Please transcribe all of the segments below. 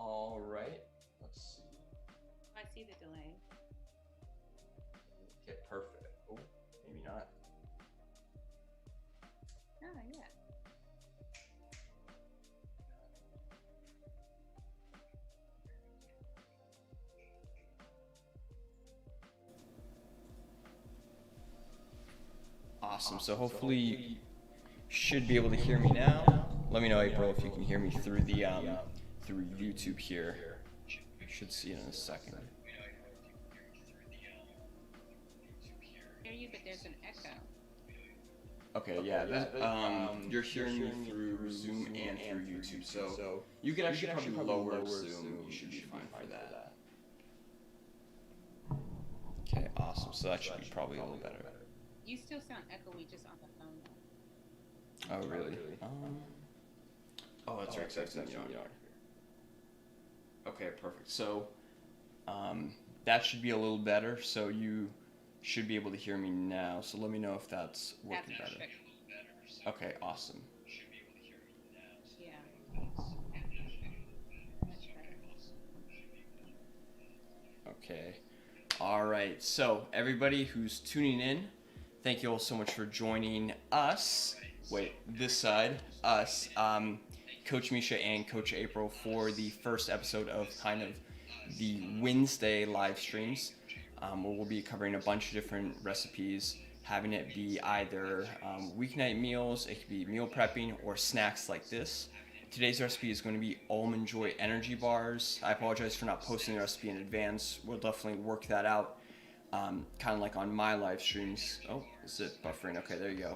All right, let's see. I see the delay. Okay, perfect. Oh, maybe not. Oh, yeah. Awesome. So hopefully you should be able to hear me now. Let me know, April, if you can hear me through the through YouTube here. You should see it in a second. I hear you, but there's an echo. Okay, yeah, you're hearing me through Zoom and through YouTube, so you could actually probably lower Zoom. You should be fine for that. Okay, awesome. So that should be probably a little better. You still sound echoey just on the phone, though. Oh, really? Oh, that's right. That's not Okay, perfect. So, that should be a little better. So you should be able to hear me now. So let me know if that's working better. Perfect. Okay, awesome. Yeah. Much better. Okay. All right. So everybody who's tuning in, thank you all so much for joining us. Wait, this side, us, Coach Misha and Coach April for the first episode of kind of the Wednesday live streams, where we'll be covering a bunch of different recipes, having it be either weeknight meals, it could be meal prepping, or snacks like this. Today's recipe is going to be Almond Joy energy bars. I apologize for not posting the recipe in advance. We'll definitely work that out, kind of like on my live streams. Oh, is it buffering? Okay, there you go.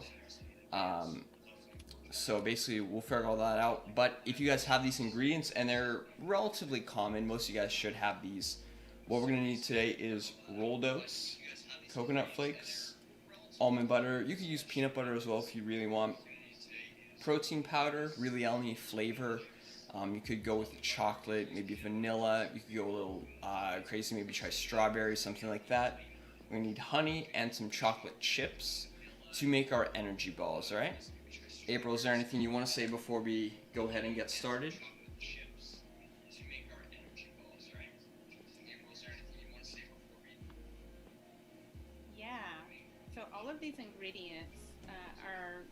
So basically, we'll figure all that out. But if you guys have these ingredients, and they're relatively common, most of you guys should have these. What we're going to need today is rolled oats, coconut flakes, almond butter. You could use peanut butter as well if you really want. Protein powder, really any flavor. You could go with chocolate, maybe vanilla. You could go a little crazy, maybe try strawberry, something like that. We're going to need honey and some chocolate chips to make our energy balls, alright? April, is there anything you want to say before we go ahead and get started? Yeah. So all of these ingredients are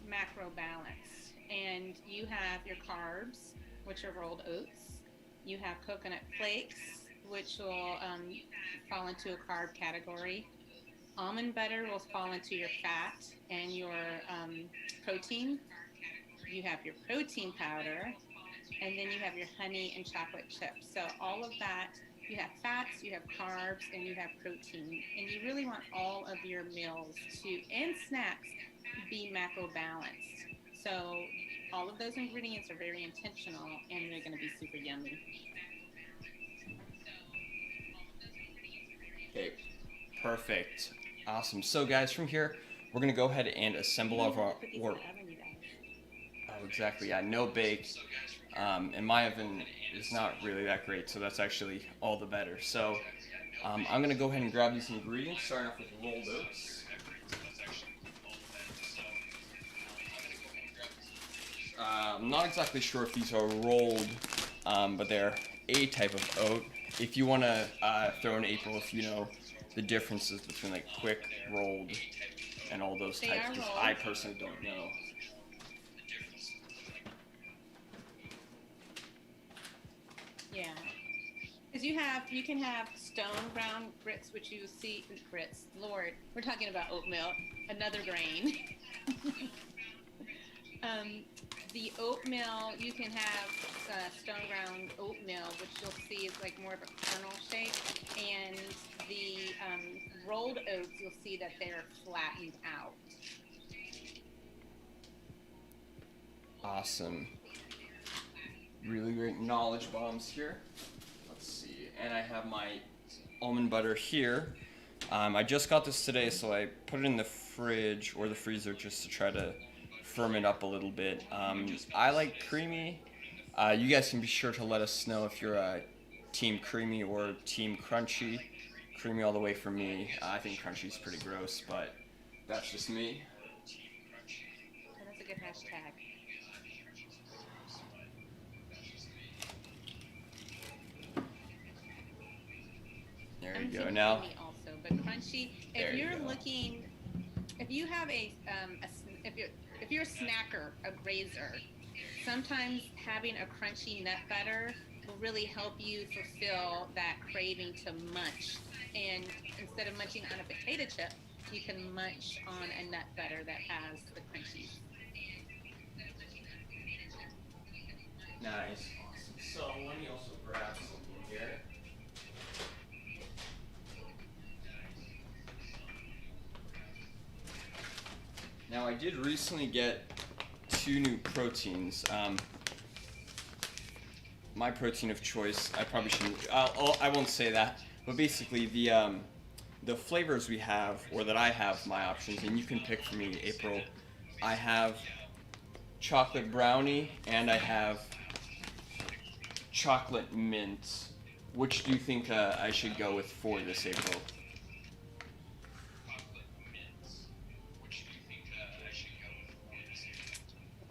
macro balanced, and you have your carbs, which are rolled oats. You have coconut flakes, which will fall into a carb category. Almond butter will fall into your fat and your protein. You have your protein powder, and then you have your honey and chocolate chips. So all of that, you have fats, you have carbs, and you have protein. And you really want all of your meals and snacks be macro balanced. So all of those ingredients are very intentional, and they're going to be super yummy. Okay, perfect. Awesome. So guys, from here, we're going to go ahead and assemble all of our... Oh, exactly. Yeah, no bake. And my oven is not really that great, so that's actually all the better. So I'm going to go ahead and grab these ingredients, starting off with rolled oats. I'm not exactly sure if these are rolled, but they're a type of oat. If you want to throw in April, if you know the differences between like quick, rolled, and all those types, because I personally don't know. Yeah, because you can have stone ground grits, which you see grits. Lord, we're talking about oatmeal, another grain. The oatmeal, you can have stone ground oatmeal, which you'll see is like more of a kernel shape, and the rolled oats, you'll see that they're flattened out. Awesome. Really great knowledge bombs here. Let's see, and I have my almond butter here. I just got this today, so I put it in the fridge or the freezer just to try to firm it up a little bit. I like creamy. You guys can be sure to let us know if you're a team creamy or team crunchy. Creamy all the way for me. I think crunchy is pretty gross, but that's just me. And that's a good hashtag. There I'm you go. team Now, creamy also, but crunchy. there If you you're go. looking, if you have if you're a snacker, a grazer, sometimes having a crunchy nut butter will really help you fulfill that craving to munch. And instead of munching on a potato chip, you can munch on a nut butter that has the crunchies. Nice. Awesome. So let me also grab something here. Now I did recently get two new proteins. My protein of choice. I probably shouldn't. I won't say that. But basically, the flavors we have, or that I have, my options, and you can pick for me, April. I have chocolate brownie, and I have chocolate mint. Which do you think I should go with for this, April?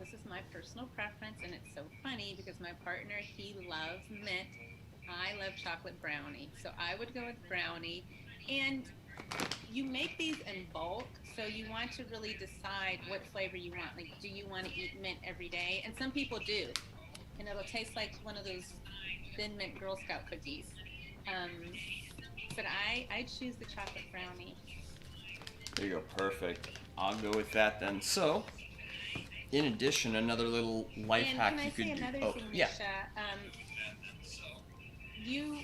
This is my personal preference, and it's so funny because my partner, he loves mint. I love chocolate brownie. So I would go with brownie. And you make these in bulk, so you want to really decide what flavor you want. Like, do you want to eat mint every day? And some people do. And it'll taste like one of those thin mint Girl Scout cookies. Um, but I choose the chocolate brownie. There you go, perfect. I'll go with that then. So, in addition, another little life And hack can you I say could do. another Oh, thing, yeah. Misha? You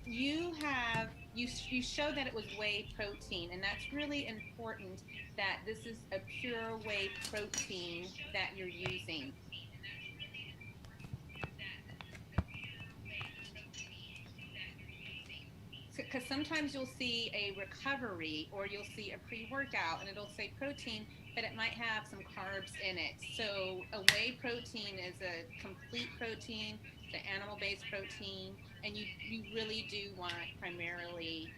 you have you show that it was whey protein, and that's really important. That this is a pure whey protein that you're using. Because sometimes you'll see a recovery or you'll see a pre-workout and it'll say protein, but it might have some carbs in it. So a whey protein is a complete protein, it's an animal-based protein, and you really do want primarily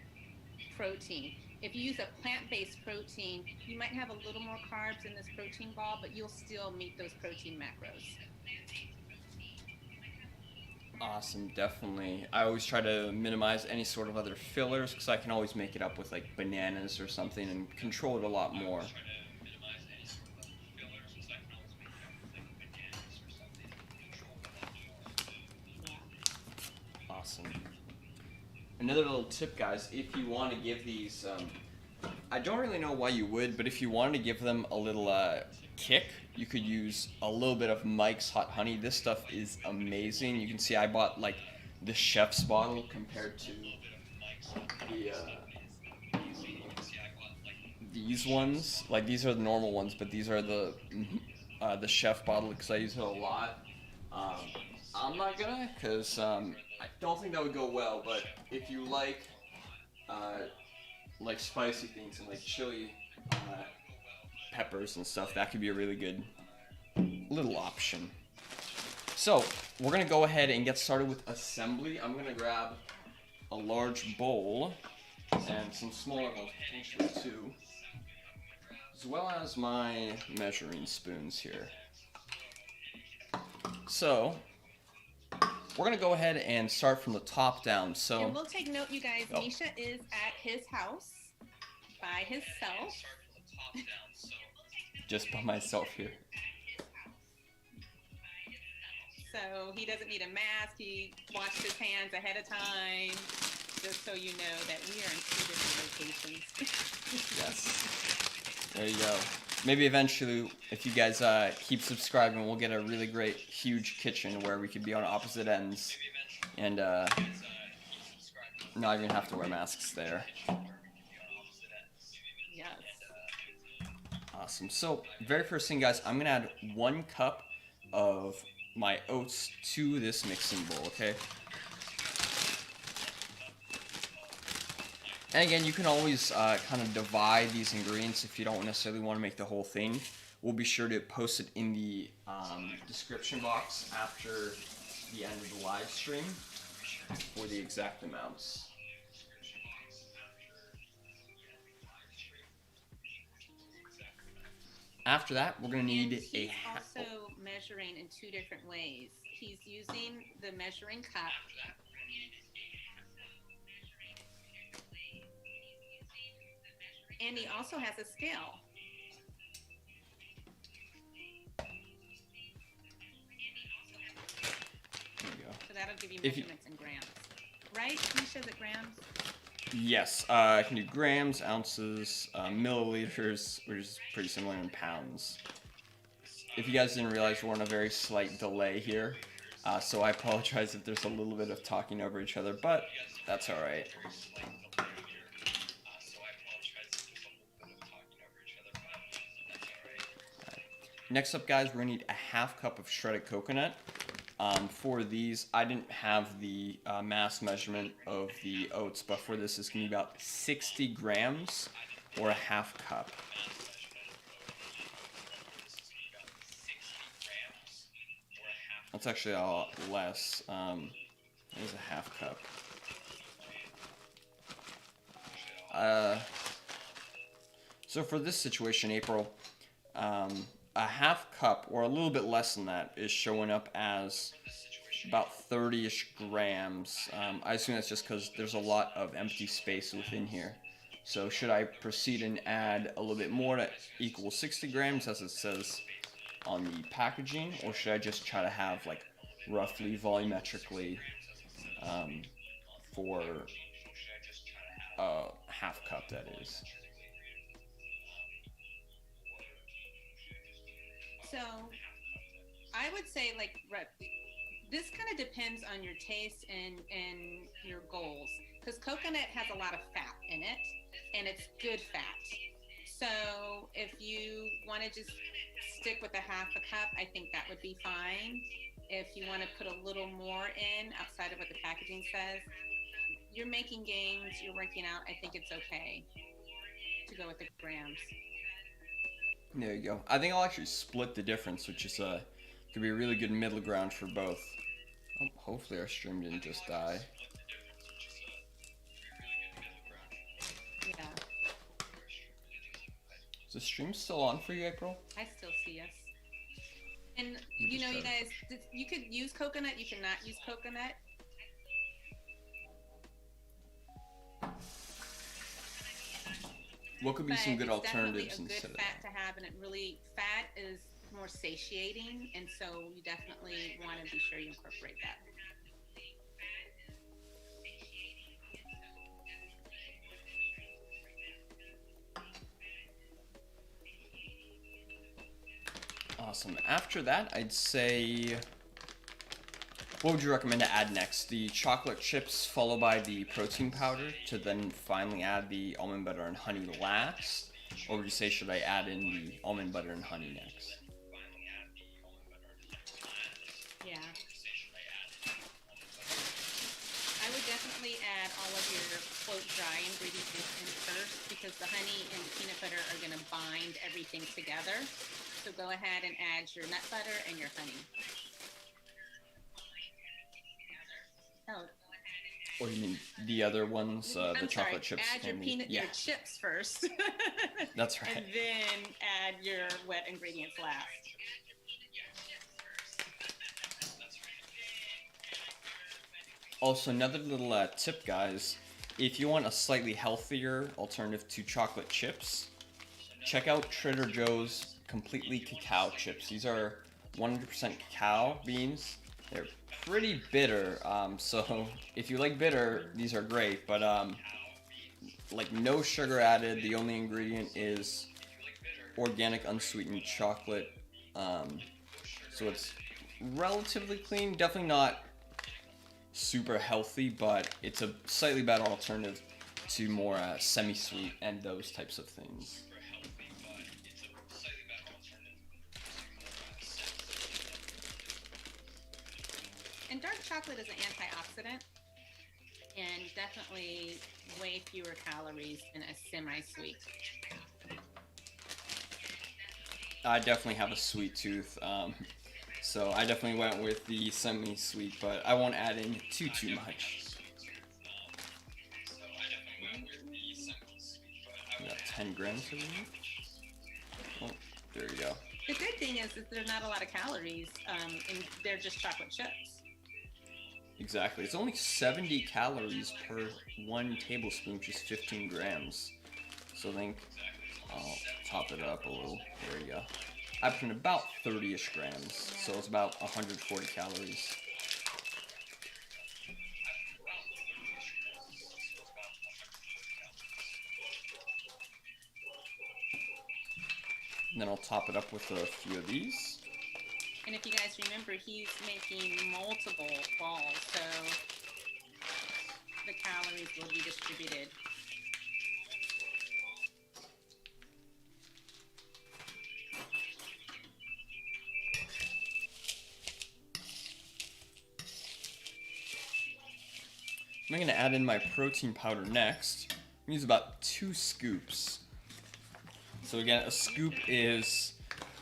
protein. If you use a plant-based protein, you might have a little more carbs in this protein ball, but you'll still meet those protein macros. Awesome, definitely. I always try to minimize any sort of other fillers because I can always make it up with like bananas or something and control it a lot more. Yeah. Awesome. Another little tip, guys, if you want to give these, I don't really know why you would, but if you wanted to give them a little kick, you could use a little bit of Mike's Hot Honey. This stuff is amazing. You can see I bought like the chef's bottle compared to the these ones. Like these are the normal ones, but these are the chef bottle because I use it a lot. Um, I'm not gonna, cause I don't think that would go well. But if you uh, like spicy things and like chili peppers and stuff, that could be a really good little option. So we're gonna go ahead and get started with assembly. I'm gonna grab a large bowl and some smaller ones potentially too, as well as my measuring spoons here. So we're gonna go ahead and start from the top down. So, And we'll take note, you guys. Oh. Misha is at his house by himself. just by myself here. So he doesn't need a mask. He washed his hands ahead of time, just so you know that we are in two different locations. Yes. There you go. Maybe eventually, if you guys keep subscribing, we'll get a really great, huge kitchen where we could be on opposite ends and not even have to wear masks there. Yes. Awesome. So, very first thing, guys, I'm going to add 1 cup of my oats to this mixing bowl, okay? And again, you can always kind of divide these ingredients if you don't necessarily want to make the whole thing. We'll be sure to post it in the description box after the end of the live stream for the exact amounts. After that, we're going to need And a he's also measuring in 2 different ways. he's using the measuring cup. And he also has a scale. There you go. So that'll give you measurements in grams. Right? Misha, is it grams? Yes, I can do grams, ounces, milliliters, which is pretty similar in pounds. If you guys didn't realize, we're on a very slight delay here, so I apologize if there's a little bit of talking over each other, but that's all right. Next up, guys, we're gonna need a half cup of shredded coconut. For these, I didn't have the mass measurement of the oats, but for this, it's gonna be about 60 grams or a half cup. That's actually a lot less. It is a half cup. So for this situation, April, a half cup or a little bit less than that is showing up as about 30-ish grams. I assume that's just because there's a lot of empty space within here. So should I proceed and add a little bit more to equal 60 grams as it says on the packaging, or should I just try to have like roughly volumetrically for a half cup, that is? So I would say like this kind of depends on your taste and your goals, because coconut has a lot of fat in it, and it's good fat. So if you want to just stick with a half a cup, I think that would be fine. If you want to put a little more in outside of what the packaging says, you're making gains, you're working out, I think it's okay to go with the grams. There you go. I think I'll actually split the difference, which is could be a really good middle ground for both. Oh, hopefully our stream didn't just die. Yeah. Is the stream still on for you, April? I still see us. And you know, you guys, you could use coconut, you cannot use coconut. What could be some good alternatives instead of that? It's definitely a good fat to have, and fat is more satiating, and so you definitely want to be sure you incorporate that. Awesome. After that, I'd say, what would you recommend to add next? The chocolate chips followed by the protein powder to then finally add the almond butter and honey last? Or would you say, should I add in the almond butter and honey next? Yeah. I would definitely add all of your quote dry ingredients in first, because the honey and the peanut butter are going to bind everything together. So go ahead and add your nut butter and your honey. Oh. Or you mean the other ones, the chocolate chips? Add your your chips first. That's right. And then add your wet ingredients last. Also, another little tip, guys. If you want a slightly healthier alternative to chocolate chips, check out Trader Joe's completely cacao chips. These are 100% cacao beans. They're pretty bitter, so if you like bitter, these are great, but like no sugar added. The only ingredient is organic unsweetened chocolate, so it's relatively clean. Definitely not super healthy, but it's a slightly better alternative to more semi-sweet and those types of things. And dark chocolate is an antioxidant, and definitely way fewer calories than a semi-sweet. I definitely have a sweet tooth, so I definitely went with the semi-sweet, but I won't add in too much. We got 10 grams of it. Oh, there you go. The good thing is that there's not a lot of calories, and they're just chocolate chips. Exactly. It's only 70 calories per 1 tablespoon, which is 15 grams. So I think I'll top it up a little. There you go. I put in about 30-ish grams, so it's about 140 calories. And then I'll top it up with a few of these. And if you guys remember, he's making multiple balls, so the calories will be distributed. I'm going to add in my protein powder next. I'm going to use about 2 scoops. So again, a scoop is,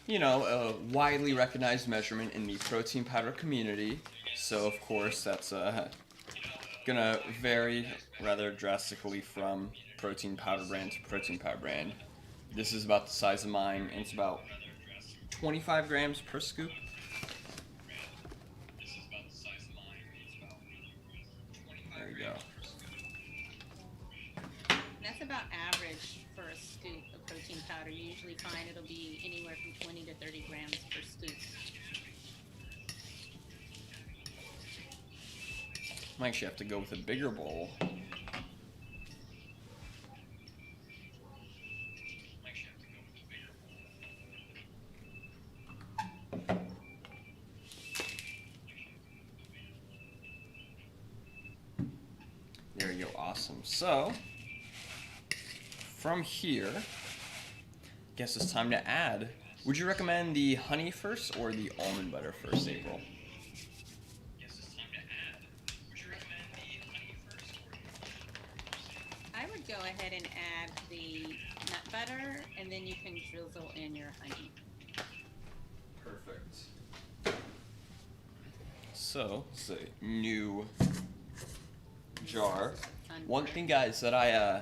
you know, a widely recognized measurement in the protein powder community. So of course that's gonna vary rather drastically from protein powder brand to protein powder brand. This is about the size of mine, and it's about 25 grams per scoop. There you go. That's about average for a scoop of protein powder. You usually find it'll be anywhere from 20 to 30 grams per scoop. Might actually have to go with a bigger bowl. There you go, awesome. So, from here, I guess it's time to add. Would you recommend the honey first or the almond butter first, April? I would go ahead and add the nut butter, and then you can drizzle in your honey. Perfect. So, it's a new jar. One thing, guys, that I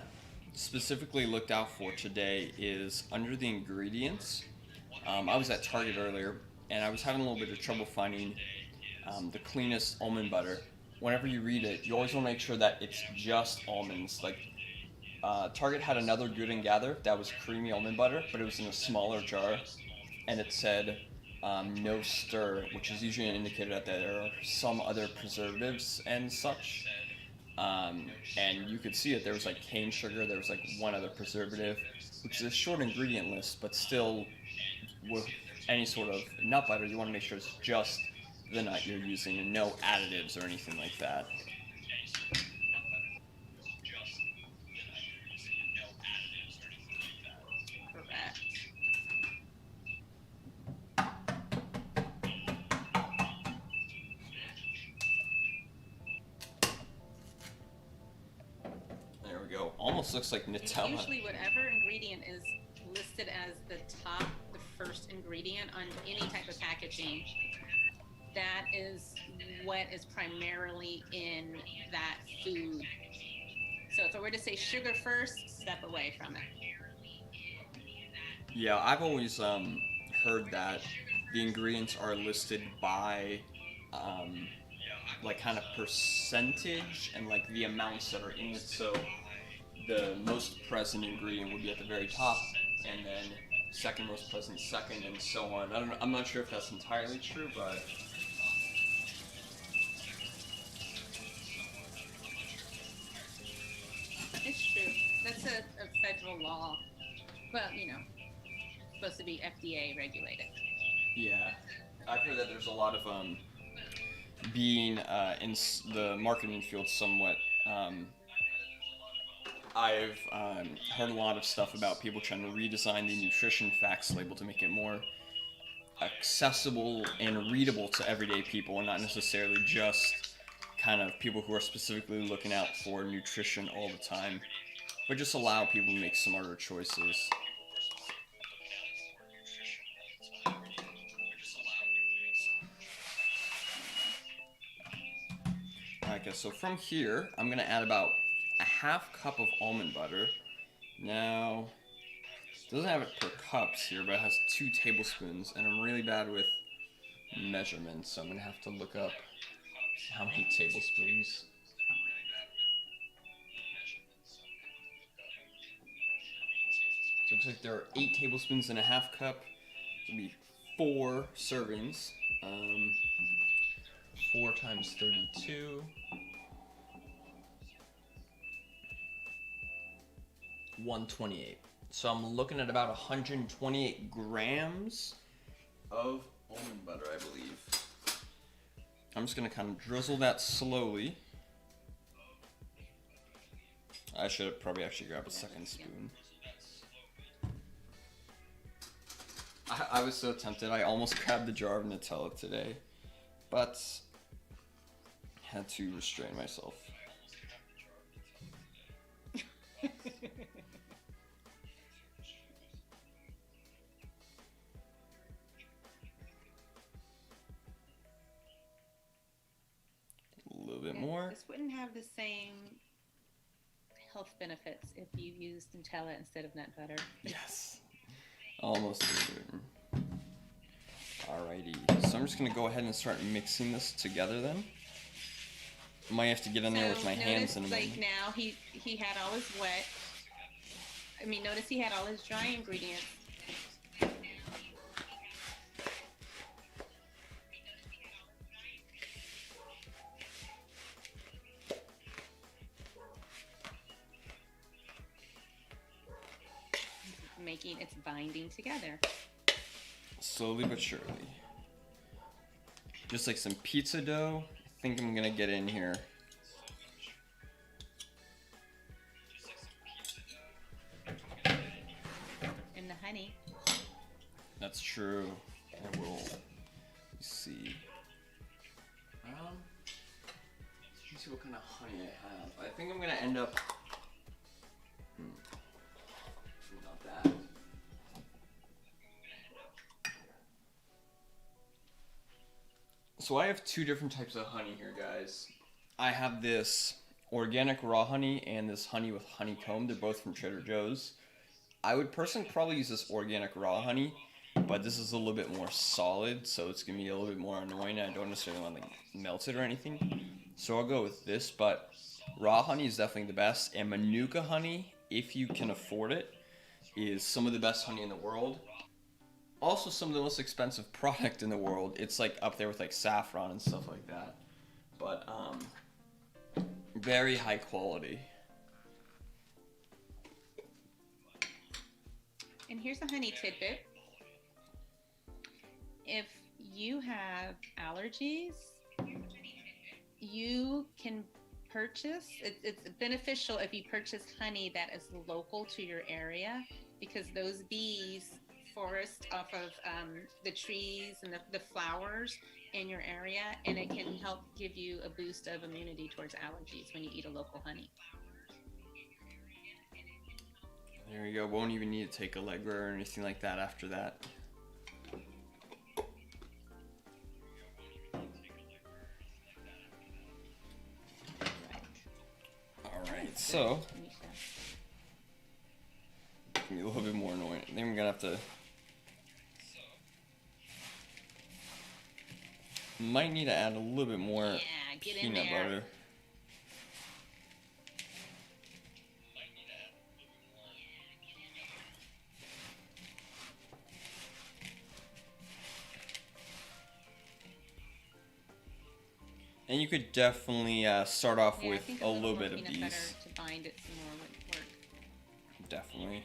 specifically looked out for today is under the ingredients. I was at Target earlier, and I was having a little bit of trouble finding the cleanest almond butter. Whenever you read it, you always want to make sure that it's just almonds. Like, Target had another Good and Gather that was creamy almond butter, but it was in a smaller jar, and it said no stir, which is usually an indicator that there are some other preservatives and such. And you could see it. There was like cane sugar. There was like one other preservative, which is a short ingredient list, but still, with any sort of nut butter, you want to make sure it's just the nut you're using and no additives or anything like that. Correct. There we go. Almost looks like Nutella. Usually, whatever ingredient is listed as the top, the first ingredient on any type of packaging, that is what is primarily in that food. So if I were to say sugar first, step away from it. Yeah, I've always heard that the ingredients are listed by like kind of percentage and like the amounts that are in it. So the most present ingredient would be at the very top, and then second most present second, and so on. I don't know, I'm not sure if that's entirely true, but It's true. That's a federal law. Well, you know, supposed to be FDA regulated. yeah, I've heard that there's a lot of being in the marketing field somewhat. I've heard a lot of stuff about people trying to redesign the nutrition facts label to make it more accessible and readable to everyday people, and not necessarily just kind of people who are specifically looking out for nutrition all the time, but just allow people to make smarter choices. Okay, so from here, I'm going to add about a half cup of almond butter. Now, doesn't have it per cups here, but it has 2 tablespoons, and I'm really bad with measurements, so I'm gonna have to look up how many tablespoons. So it looks like there are 8 tablespoons in a half cup. So it'll be 4 servings. 4 times 32. 128. So I'm looking at about 128 grams of almond butter, I believe. I'm just gonna kind of drizzle that slowly. I should have probably actually grabbed a second spoon. I was so tempted. I almost grabbed the jar of Nutella today, but had to restrain myself. A little bit more. This wouldn't have the same health benefits if you used Nutella instead of nut butter. Yes. Almost certain. Alrighty. So I'm just gonna go ahead and start mixing this together then. Might have to get in there with my hands in a moment. Like now he had all his wet. Notice he had all his dry ingredients. Making its binding together. Slowly but surely. Just like some pizza dough. I think I'm gonna get in here. And the honey. That's true. I will. Let's see. Let's see what kind of honey I have. I think I'm gonna end up. Not that. So I have 2 different types of honey here, guys. I have this organic raw honey and this honey with honeycomb. They're both from Trader Joe's. I would personally probably use this organic raw honey, but this is a little bit more solid, so it's gonna be a little bit more annoying. I don't necessarily want to melt it or anything, so I'll go with this. But raw honey is definitely the best, and Manuka honey, if you can afford it, is some of the best honey in the world. Also some of the most expensive product in the world. It's like up there with like saffron and stuff like that. But very high quality. And here's a honey tidbit. If you have allergies, you can purchase, it's beneficial if you purchase honey that is local to your area, because those bees forest off of the trees and the flowers in your area, and it can help give you a boost of immunity towards allergies when you eat a local honey. There you go. Won't even need to take Allegra or anything like that after that. Alright, so give me a little bit more annoying. I think I'm gonna have to. Might need to add a little bit more peanut butter. And you could definitely start off with a little bit of these. Butter to bind it some more would work. Definitely.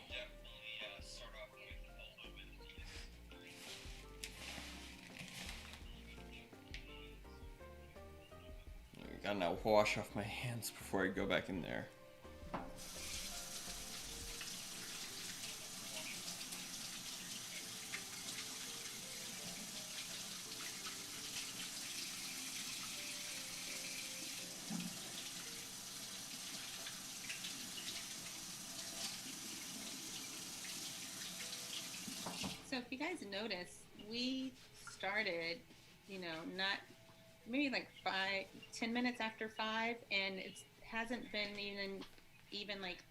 I gotta now wash off my hands before I go back in there. So if you guys notice, we started, not maybe like 10 minutes after 5, and it hasn't been even like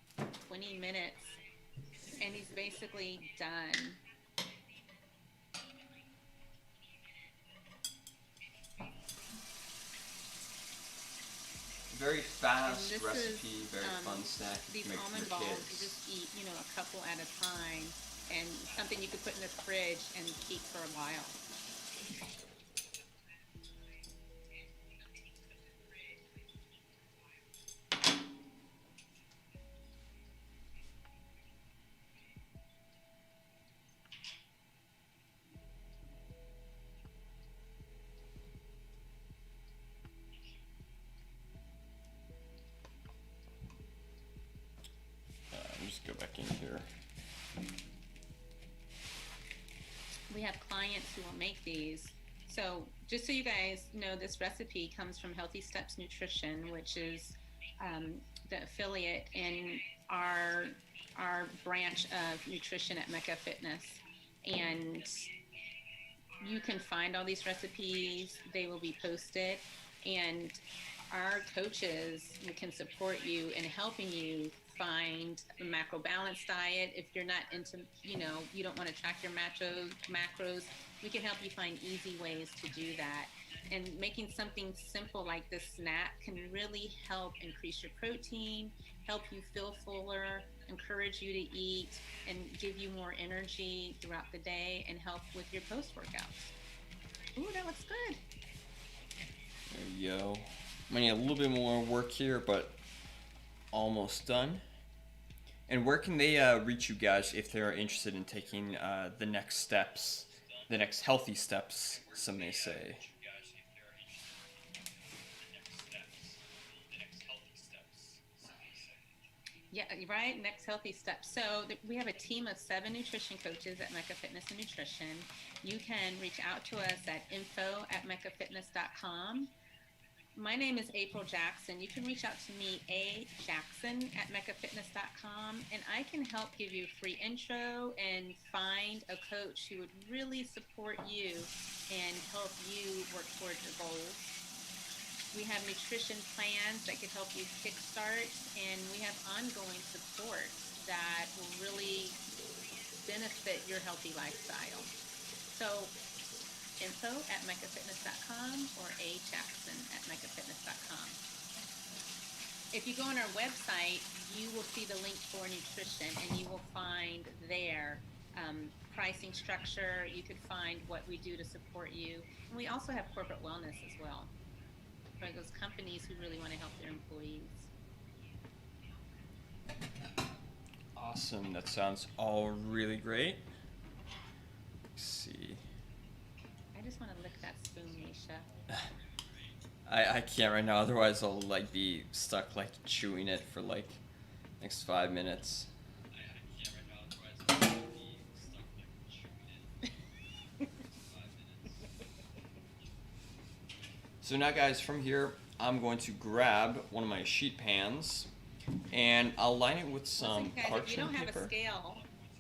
20 minutes and he's basically done. Very fast And this recipe, is very fun snack to these make for almond your balls. You kids. just eat, a couple at a time, and something you could put in the fridge and keep for a while. Let me just go back in here. We have clients who will make these. So just so you guys know, this recipe comes from Healthy Steps Nutrition, which is the affiliate in our branch of nutrition at Mecca Fitness. And you can find all these recipes. They will be posted. And our coaches can support you in helping you find a macro balanced diet. If you're not into, you don't want to track your macros, we can help you find easy ways to do that. And making something simple like this snack can really help increase your protein, help you feel fuller, encourage you to eat, and give you more energy throughout the day, and help with your post workouts. Ooh, that looks good. There you go. I'm gonna need a little bit more work here, but almost done. And where can they reach you guys if they're interested in taking the next steps, the next healthy steps, some may say? Yeah, right. Next healthy step. So we have a team of 7 nutrition coaches at Mecca Fitness and Nutrition. You can reach out to us at info@meccafitness.com. My name is April Jackson. You can reach out to me, ajackson@meccafitness.com, and I can help give you a free intro and find a coach who would really support you and help you work towards your goals. We have nutrition plans that could help you kickstart, and we have ongoing support that will really benefit your healthy lifestyle. So info@meccafitness.com or ajackson@meccafitness.com. If you go on our website, you will see the link for nutrition, and you will find there pricing structure. You could find what we do to support you. And we also have corporate wellness as well, for those companies who really want to help their employees. Awesome. That sounds all really great. Let's see. I just want to lick that spoon, Misha. I can't right now, otherwise I'll be stuck chewing it for next 5 minutes. So now guys, from here I'm going to grab one of my sheet pans and I'll line it with some Listen, guys, parchment if you don't have paper. a scale,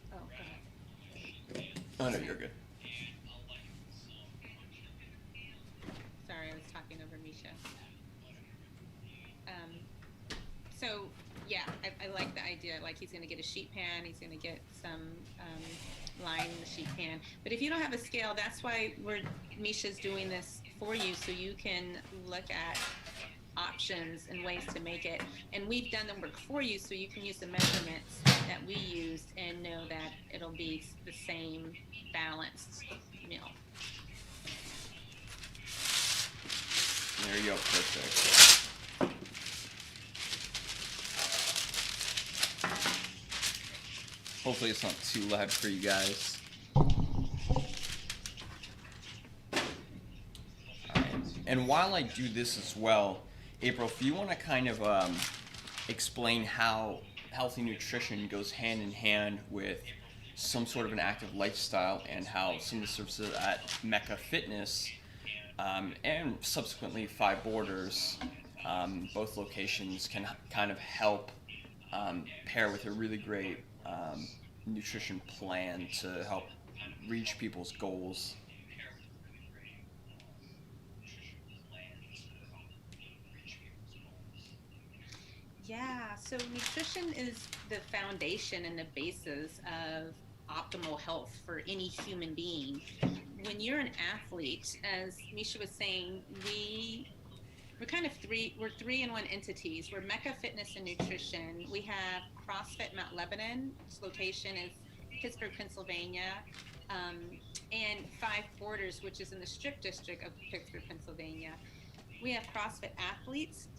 go ahead. Oh no, you're good. Sorry, I was talking over Misha. So yeah, I like the idea. He's going to get a sheet pan. He's going to get some line in the sheet pan. But if you don't have a scale, that's why Misha's doing this for you, so you can look at options and ways to make it. And we've done the work for you, so you can use the measurements that we used and know that it'll be the same balanced meal. There you go, perfect. Hopefully it's not too loud for you guys. Alright. And while I do this as well, April, if you want to kind of explain how healthy nutrition goes hand in hand with some sort of an active lifestyle, and how some of the services at Mecca Fitness and subsequently Five Borders, both locations can kind of help pair with a really great nutrition plan to help reach people's goals. Yeah, so nutrition is the foundation and the basis of optimal health for any human being. When you're an athlete, as Misha was saying, we're kind of we're three in one entities. We're Mecca Fitness and Nutrition. We have CrossFit Mount Lebanon. Its location is Pittsburgh, Pennsylvania. Um, and Five Borders, which is in the Strip District of Pittsburgh, Pennsylvania. We have CrossFit athletes,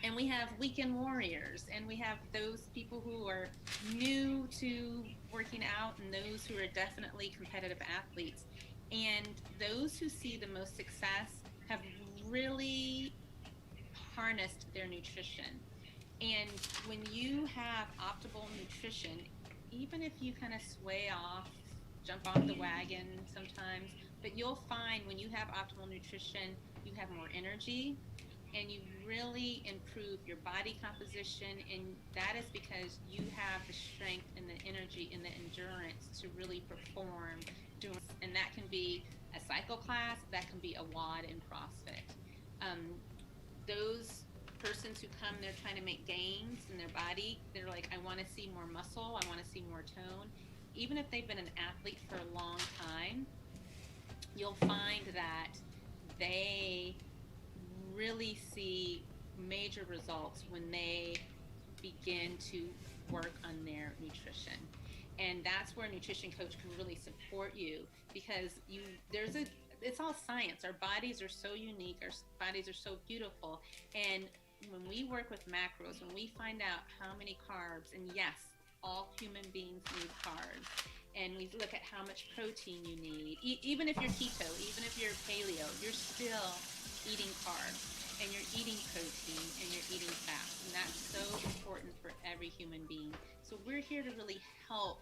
and we have weekend warriors, and we have those people who are new to working out and those who are definitely competitive athletes. And those who see the most success have really harnessed their nutrition. And when you have optimal nutrition, even if you kind of sway off, jump off the wagon sometimes, but you'll find when you have optimal nutrition, you have more energy, and you really improve your body composition. And that is because you have the strength and the energy and the endurance to really perform doing. And that can be a cycle class, that can be a WOD in CrossFit. Those persons who come, they're trying to make gains in their body, they're like, I want to see more muscle, I want to see more tone. Even if they've been an athlete for a long time, you'll find that they really see major results when they begin to work on their nutrition. And that's where a nutrition coach can really support you, because it's all science. Our bodies are so unique, our bodies are so beautiful. And when we work with macros, when we find out how many carbs, and yes, all human beings need carbs, and we look at how much protein you need, even if you're keto, even if you're paleo, you're still eating carbs, and you're eating protein, and you're eating fats, and that's so important for every human being. So we're here to really help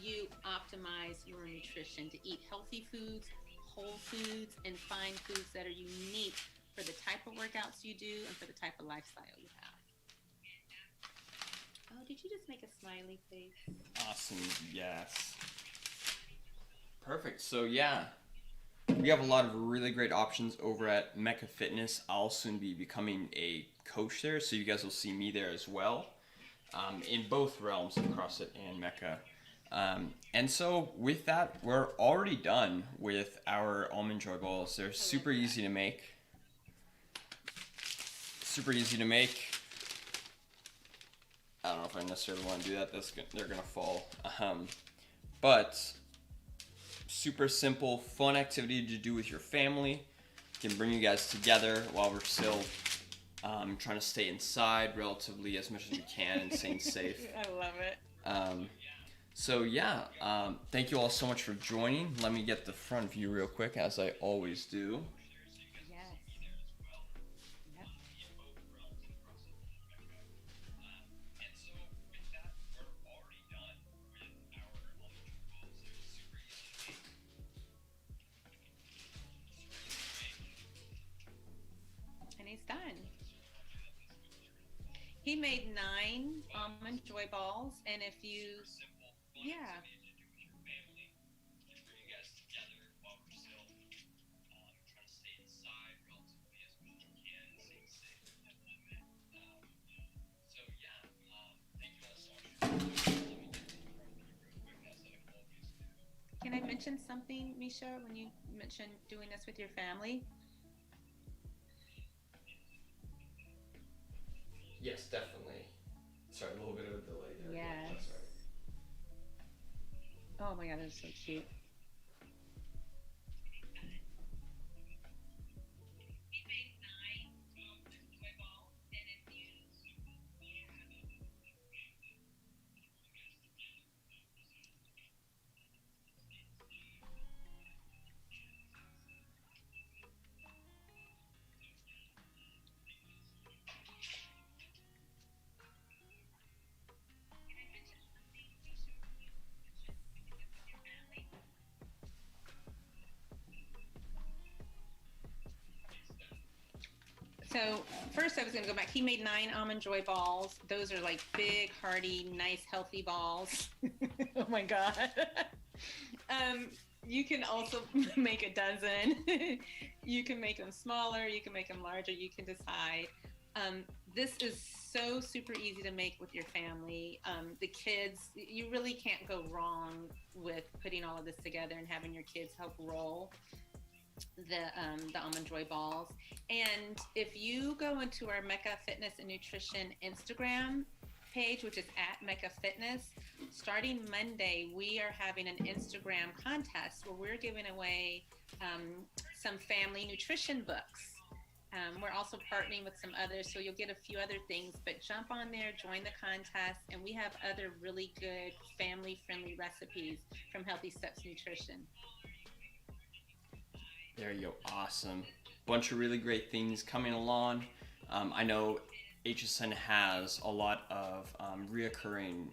you optimize your nutrition, to eat healthy foods, whole foods, and find foods that are unique for the type of workouts you do and for the type of lifestyle you have. Oh, did you just make a smiley face? Awesome. Yes. Perfect. So yeah, we have a lot of really great options over at Mecca Fitness. I'll soon be becoming a coach there, so you guys will see me there as well, in both realms of CrossFit and Mecca. And so with that, we're already done with our almond joy balls. They're super easy to make. Super easy to make. I don't know if I necessarily want to do that. They're gonna fall. But super simple, fun activity to do with your family. Can bring you guys together while we're still trying to stay inside relatively as much as we can and staying safe. I love it. So yeah, thank you all so much for joining. Let me get the front view real quick, as I always do. And he's done. He made 9 almond joy balls, and if you, yeah. Can I mention something, Misha, when you mentioned doing this with your family? Yes, definitely. Sorry, a little bit of a delay there. Yes. That's right. Oh my God, that's so cute. So first I was going to go back. He made 9 almond joy balls. Those are like big, hearty, nice, healthy balls. Oh my God. You can also make a dozen. You can make them smaller. You can make them larger. You can decide. This is so super easy to make with your family. The kids, you really can't go wrong with putting all of this together and having your kids help roll the almond joy balls. And if you go into our Mecca Fitness and Nutrition Instagram page, which is at Mecca Fitness, starting Monday, we are having an Instagram contest where we're giving away some family nutrition books. We're also partnering with some others, so you'll get a few other things, but jump on there, join the contest, and we have other really good family-friendly recipes from Healthy Steps Nutrition. There you go. Awesome. Bunch of really great things coming along. I know HSN has a lot of reoccurring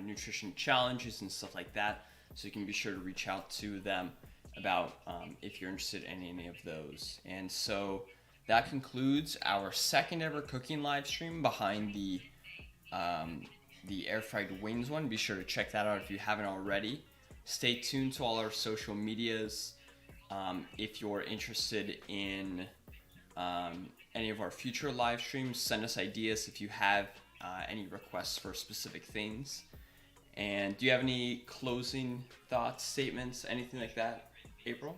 nutrition challenges and stuff like that, so you can be sure to reach out to them about if you're interested in any of those. And so that concludes our second ever cooking live stream behind the air fried wings one. Be sure to check that out if you haven't already. Stay tuned to all our social medias. If you're interested in any of our future live streams, send us ideas if you have any requests for specific things. And do you have any closing thoughts, statements, anything like that, April?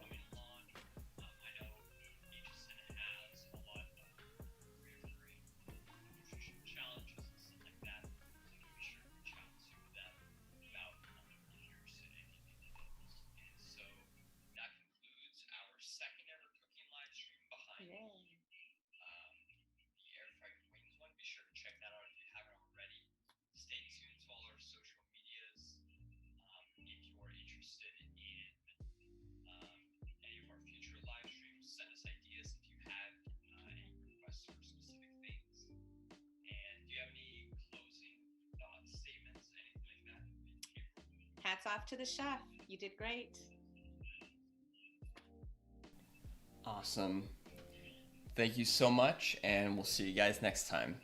Hats off to the chef. You did great. Awesome. Thank you so much, and we'll see you guys next time.